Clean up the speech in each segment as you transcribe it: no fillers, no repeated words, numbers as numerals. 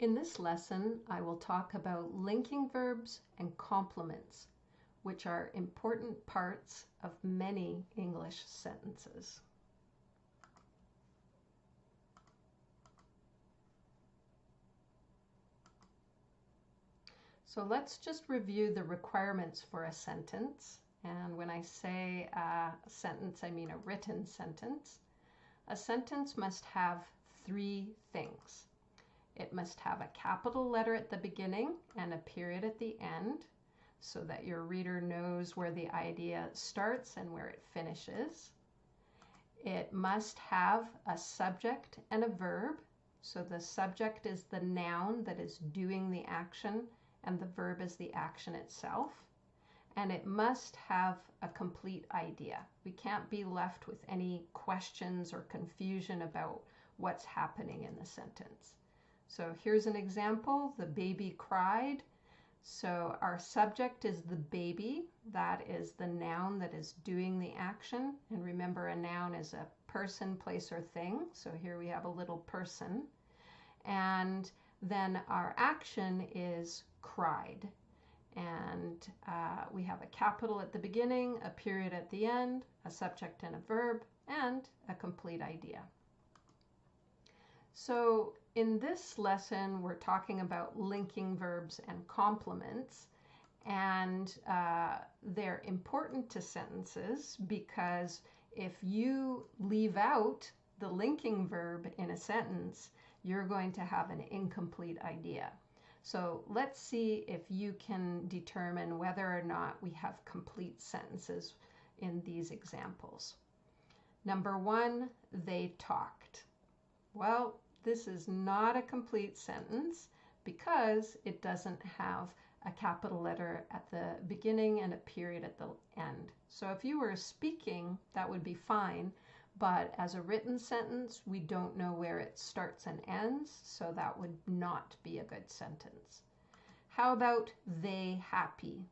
In this lesson, I will talk about linking verbs and complements, which are important parts of many English sentences. So let's just review the requirements for a sentence. And when I say a sentence, I mean a written sentence. A sentence must have three things. It must have a capital letter at the beginning and a period at the end so that your reader knows where the idea starts and where it finishes. It must have a subject and a verb. So the subject is the noun that is doing the action and the verb is the action itself. And it must have a complete idea. We can't be left with any questions or confusion about what's happening in the sentence. So here's an example. The baby cried. So our subject is the baby. That is the noun that is doing the action. And remember, a noun is a person, place, or thing. So here we have a little person. And then our action is cried. And we have a capital at the beginning, a period at the end, a subject and a verb, and a complete idea. So in this lesson, we're talking about linking verbs and complements. And they're important to sentences because if you leave out the linking verb in a sentence, you're going to have an incomplete idea. So let's see if you can determine whether or not we have complete sentences in these examples. Number one, they talked. Well, this is not a complete sentence because it doesn't have a capital letter at the beginning and a period at the end. So if you were speaking, that would be fine. But as a written sentence, we don't know where it starts and ends, so that would not be a good sentence. How about they happy?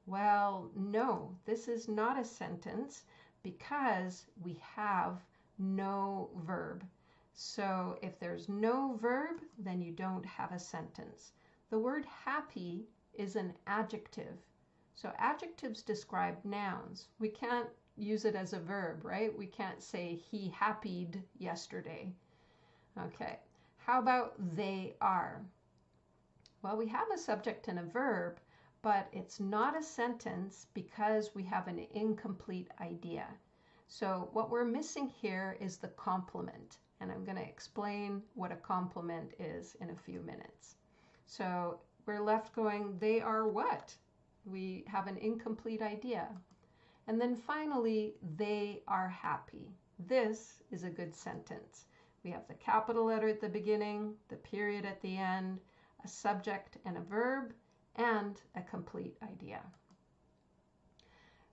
Well, no, this is not a sentence because we have no verb. So if there's no verb, then you don't have a sentence. The word happy is an adjective. So adjectives describe nouns. We can't use it as a verb, right? We can't say he happied yesterday. Okay, how about they are? Well, we have a subject and a verb, but it's not a sentence because we have an incomplete idea. So what we're missing here is the complement, and I'm going to explain what a complement is in a few minutes. So we're left going, they are what? We have an incomplete idea. And then finally, they are happy. This is a good sentence. We have the capital letter at the beginning, the period at the end, a subject and a verb, and a complete idea.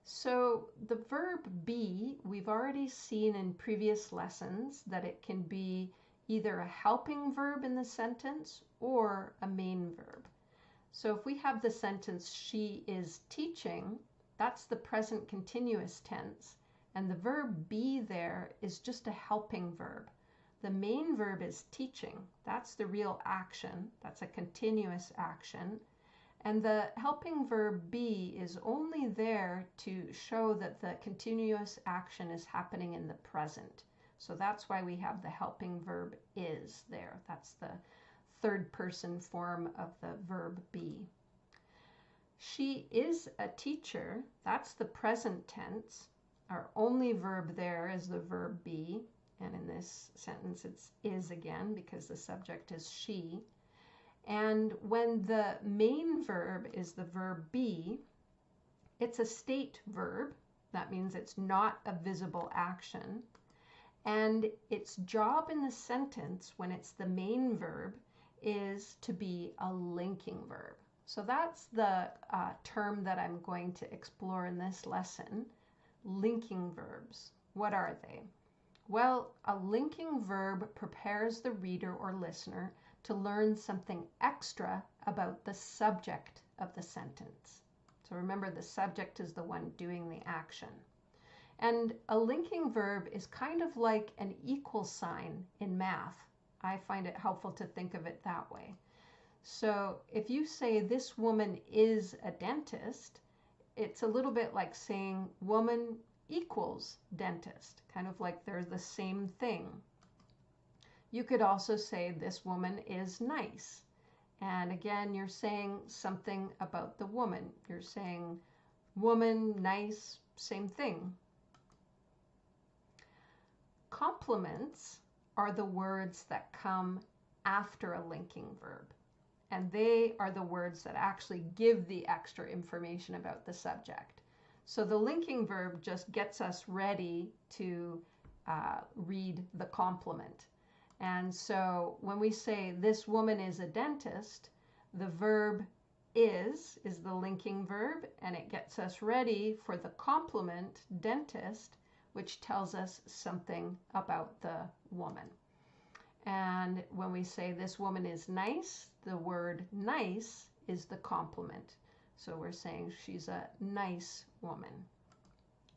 So the verb be, we've already seen in previous lessons that it can be either a helping verb in the sentence or a main verb. So if we have the sentence, she is teaching, that's the present continuous tense, and the verb be there is just a helping verb. The main verb is teaching. That's the real action. That's a continuous action. And the helping verb be is only there to show that the continuous action is happening in the present. So that's why we have the helping verb is there. That's the third person form of the verb be. She is a teacher. That's the present tense. Our only verb there is the verb be. And in this sentence, it's is again because the subject is she. And when the main verb is the verb be, it's a state verb. That means it's not a visible action. And its job in the sentence, when it's the main verb, is to be a linking verb. So that's the term that I'm going to explore in this lesson, linking verbs. What are they? Well, a linking verb prepares the reader or listener to learn something extra about the subject of the sentence. So remember, the subject is the one doing the action. And a linking verb is kind of like an equal sign in math. I find it helpful to think of it that way. So if you say this woman is a dentist, it's a little bit like saying woman equals dentist, kind of like they're the same thing. You could also say this woman is nice. And again, you're saying something about the woman. You're saying woman, nice, same thing. Complements are the words that come after a linking verb. And they are the words that actually give the extra information about the subject. So the linking verb just gets us ready to read the complement. And so when we say this woman is a dentist, the verb is the linking verb, and it gets us ready for the complement dentist, which tells us something about the woman. And when we say this woman is nice, the word nice is the complement. So we're saying she's a nice woman.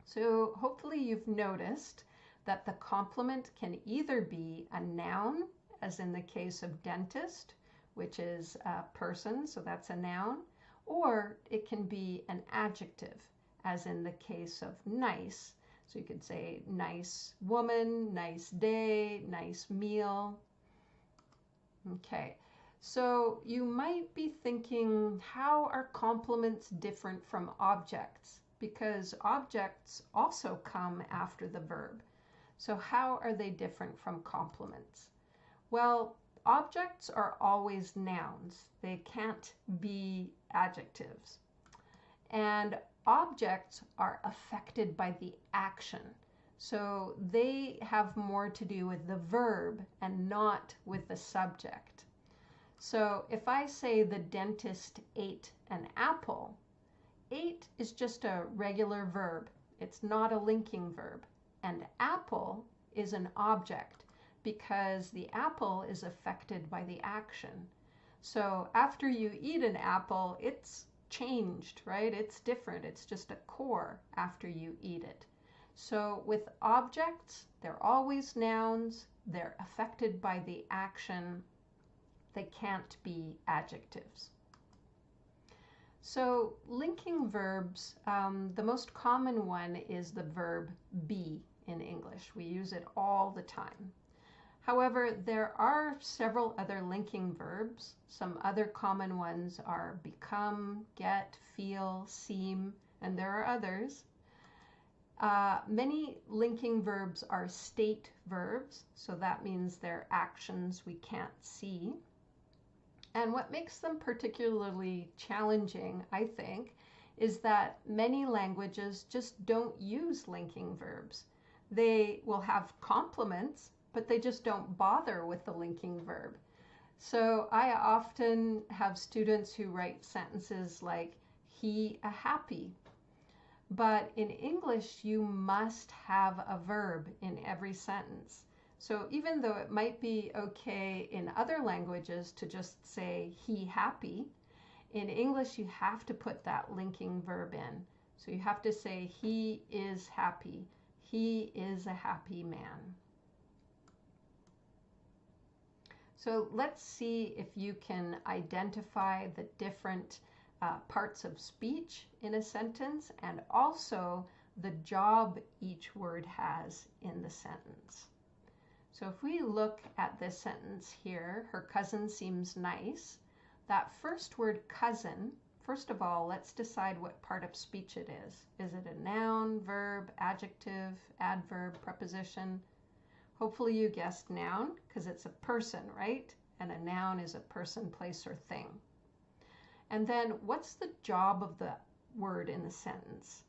So hopefully you've noticed that the complement can either be a noun, as in the case of dentist, which is a person, so that's a noun, or it can be an adjective, as in the case of nice. So you could say nice woman, nice day, nice meal. Okay, so you might be thinking, how are complements different from objects? Because objects also come after the verb. So how are they different from complements? Well, objects are always nouns. They can't be adjectives. And objects are affected by the action. So they have more to do with the verb and not with the subject. So if I say the dentist ate an apple, ate is just a regular verb. It's not a linking verb. And apple is an object because the apple is affected by the action. So after you eat an apple, it's changed, right? It's different. It's just a core after you eat it. So with objects, they're always nouns. They're affected by the action. They can't be adjectives. So linking verbs, the most common one is the verb be in English. We use it all the time. However, there are several other linking verbs. Some other common ones are become, get, feel, seem, and there are others. Many linking verbs are state verbs, so that means they're actions we can't see. And what makes them particularly challenging, I think, is that many languages just don't use linking verbs. They will have complements, but they just don't bother with the linking verb. So I often have students who write sentences like, he a happy. But in English, you must have a verb in every sentence. So even though it might be okay in other languages to just say he happy, in English you have to put that linking verb in. So you have to say he is happy. He is a happy man. So let's see if you can identify the different parts of speech in a sentence and also the job each word has in the sentence. So if we look at this sentence here, her cousin seems nice. That first word cousin, first of all, let's decide what part of speech it is. Is it a noun, verb, adjective, adverb, preposition? Hopefully you guessed noun because it's a person, right? And a noun is a person, place, or thing. And then what's the job of the word in the sentence?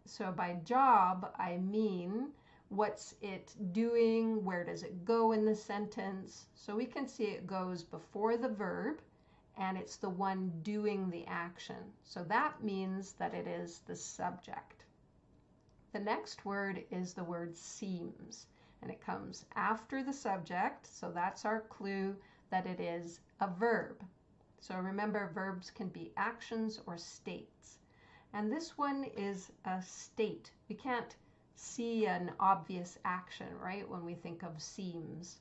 So by job, I mean what's it doing? Where does it go in the sentence? So we can see it goes before the verb and it's the one doing the action. So that means that it is the subject. The next word is the word seems, and it comes after the subject, so that's our clue that it is a verb. So remember, verbs can be actions or states. And this one is a state. We can't see an obvious action, right, when we think of seems.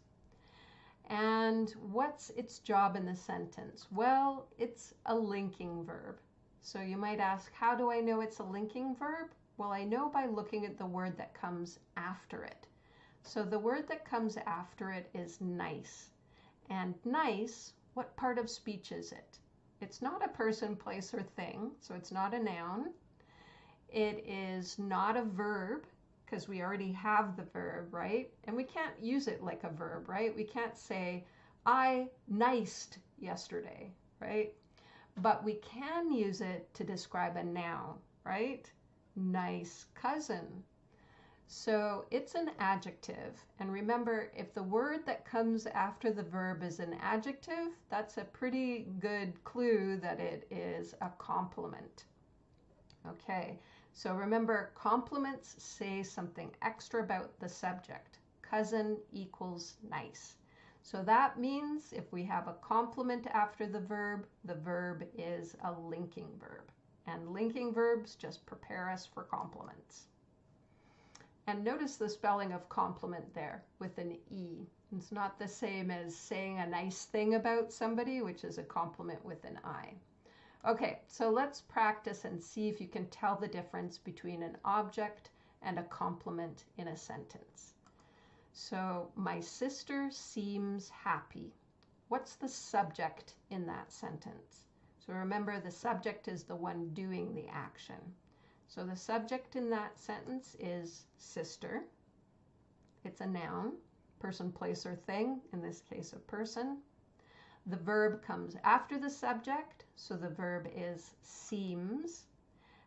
And what's its job in the sentence? Well, it's a linking verb. So you might ask, how do I know it's a linking verb? Well, I know by looking at the word that comes after it. So the word that comes after it is nice. And nice, what part of speech is it? It's not a person, place, or thing, so it's not a noun. It is not a verb, because we already have the verb, right? And we can't use it like a verb, right? We can't say, I niced yesterday, right? But we can use it to describe a noun, right? Nice cousin. So it's an adjective. And remember, if the word that comes after the verb is an adjective, that's a pretty good clue that it is a complement. Okay, so remember, complements say something extra about the subject. Cousin equals nice. So that means if we have a complement after the verb is a linking verb. And linking verbs just prepare us for complements. And notice the spelling of complement there with an E. It's not the same as saying a nice thing about somebody, which is a compliment with an I. Okay, so let's practice and see if you can tell the difference between an object and a complement in a sentence. So, my sister seems happy. What's the subject in that sentence? So remember, the subject is the one doing the action. So the subject in that sentence is sister. It's a noun, person, place, or thing, in this case a person. The verb comes after the subject, so the verb is seems.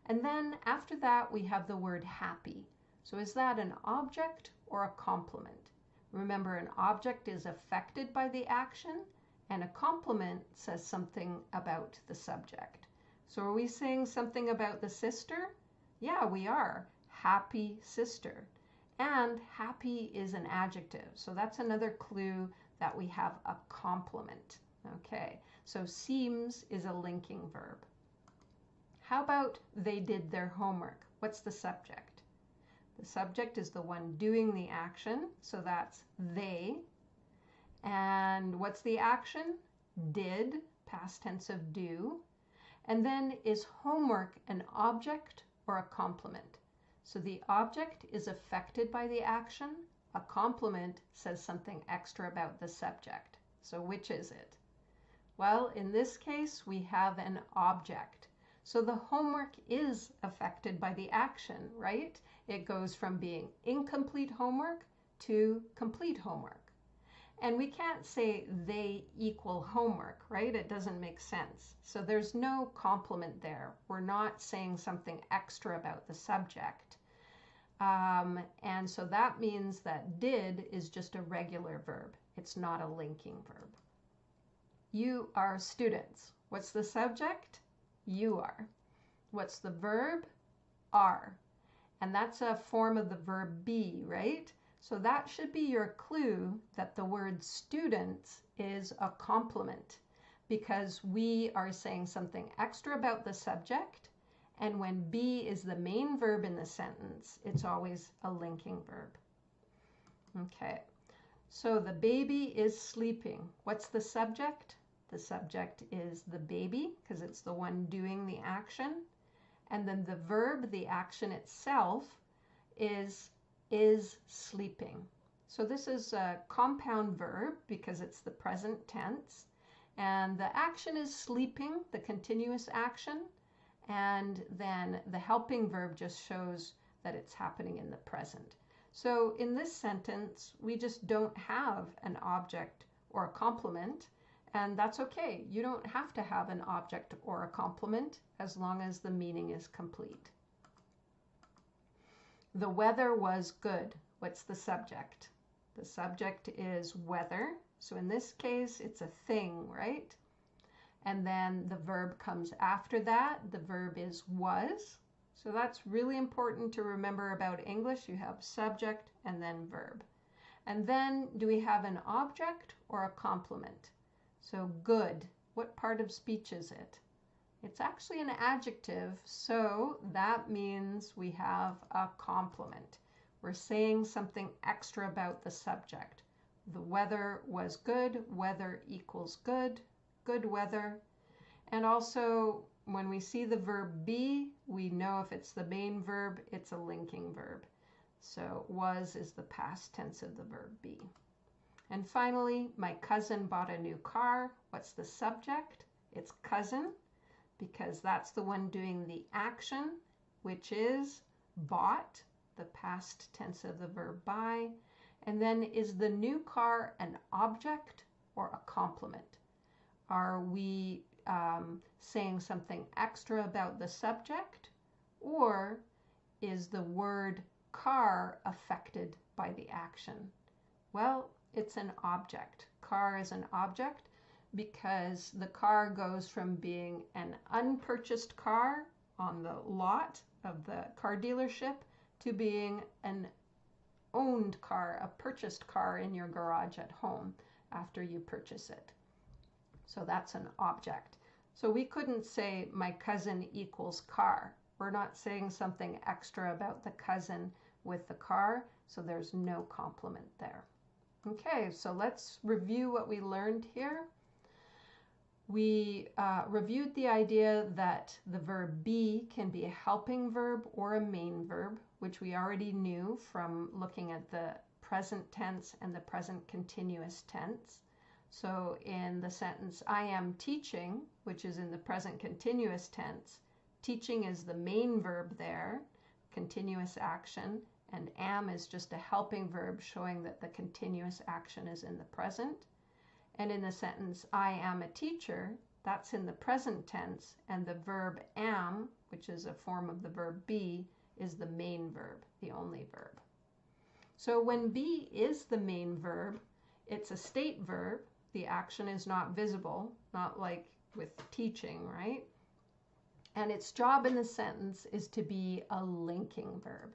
And then after that we have the word happy. So is that an object or a complement? Remember, an object is affected by the action, and a complement says something about the subject. So are we saying something about the sister? Yeah, we are. Happy sister. And happy is an adjective. So that's another clue that we have a complement. Okay, so seems is a linking verb. How about they did their homework? What's the subject? The subject is the one doing the action, so that's they. And what's the action? Did, past tense of do. And then is homework an object or a complement? So the object is affected by the action. A complement says something extra about the subject. So which is it? Well, in this case, we have an object. So the homework is affected by the action, right? It goes from being incomplete homework to complete homework. And we can't say they equal homework, right? It doesn't make sense. So there's no complement there. We're not saying something extra about the subject. And so that means that did is just a regular verb. It's not a linking verb. You are students. What's the subject? You are. What's the verb? Are. And that's a form of the verb be, right? So that should be your clue that the word students is a complement, because we are saying something extra about the subject, and when be is the main verb in the sentence, it's always a linking verb. Okay, so the baby is sleeping. What's the subject? The subject is the baby, because it's the one doing the action. And then the verb, the action itself, is sleeping. So this is a compound verb because it's the present tense. And the action is sleeping, the continuous action. And then the helping verb just shows that it's happening in the present. So in this sentence, we just don't have an object or a complement. And that's okay. You don't have to have an object or a complement as long as the meaning is complete. The weather was good. What's the subject? The subject is weather. So in this case, it's a thing, right? And then the verb comes after that. The verb is was. So that's really important to remember about English. You have subject and then verb. And then do we have an object or a complement? So good, what part of speech is it? It's actually an adjective, so that means we have a complement. We're saying something extra about the subject. the weather was good. Weather equals good. Good weather. And also, when we see the verb be, we know if it's the main verb, it's a linking verb. So was is the past tense of the verb be. And finally, my cousin bought a new car. What's the subject? It's cousin, because that's the one doing the action, which is bought, the past tense of the verb buy. And then, is the new car an object or a complement? Are we saying something extra about the subject, or is the word car affected by the action? Well, it's an object. Car is an object because the car goes from being an unpurchased car on the lot of the car dealership to being an owned car, a purchased car in your garage at home after you purchase it. So that's an object. So we couldn't say my cousin equals car. We're not saying something extra about the cousin with the car, so there's no complement there. Okay, so let's review what we learned here. We reviewed the idea that the verb be can be a helping verb or a main verb, which we already knew from looking at the present tense and the present continuous tense. So in the sentence, I am teaching, which is in the present continuous tense, teaching is the main verb there, continuous action, and am is just a helping verb showing that the continuous action is in the present. And in the sentence, I am a teacher, that's in the present tense, and the verb am, which is a form of the verb be, is the main verb, the only verb. So when be is the main verb, it's a state verb. The action is not visible, not like with teaching, right? And its job in the sentence is to be a linking verb.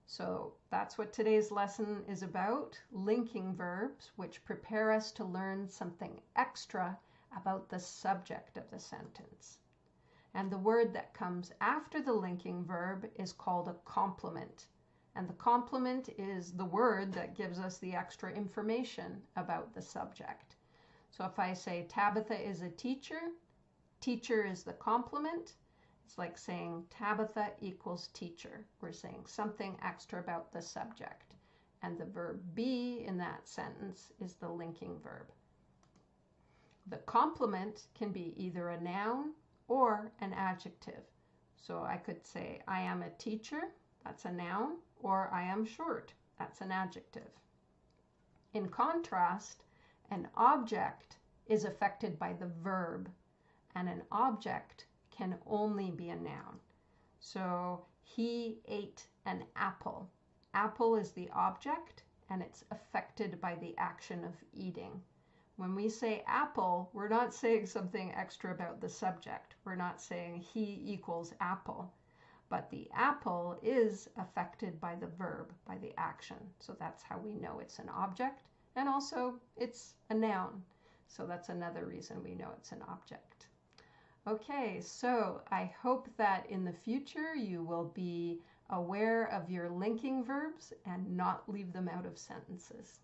So that's what today's lesson is about, linking verbs, which prepare us to learn something extra about the subject of the sentence. And the word that comes after the linking verb is called a complement. And the complement is the word that gives us the extra information about the subject. So if I say Tabitha is a teacher, teacher is the complement. It's like saying Tabitha equals teacher. We're saying something extra about the subject. And the verb be in that sentence is the linking verb. The complement can be either a noun or an adjective. So I could say I am a teacher, that's a noun, or I am short, that's an adjective. In contrast, an object is affected by the verb, and an object can only be a noun. So he ate an apple. Apple is the object, and it's affected by the action of eating. When we say apple, we're not saying something extra about the subject. We're not saying he equals apple. But the apple is affected by the verb, by the action. So that's how we know it's an object. And also, it's a noun. So that's another reason we know it's an object. Okay, so I hope that in the future you will be aware of your linking verbs and not leave them out of sentences.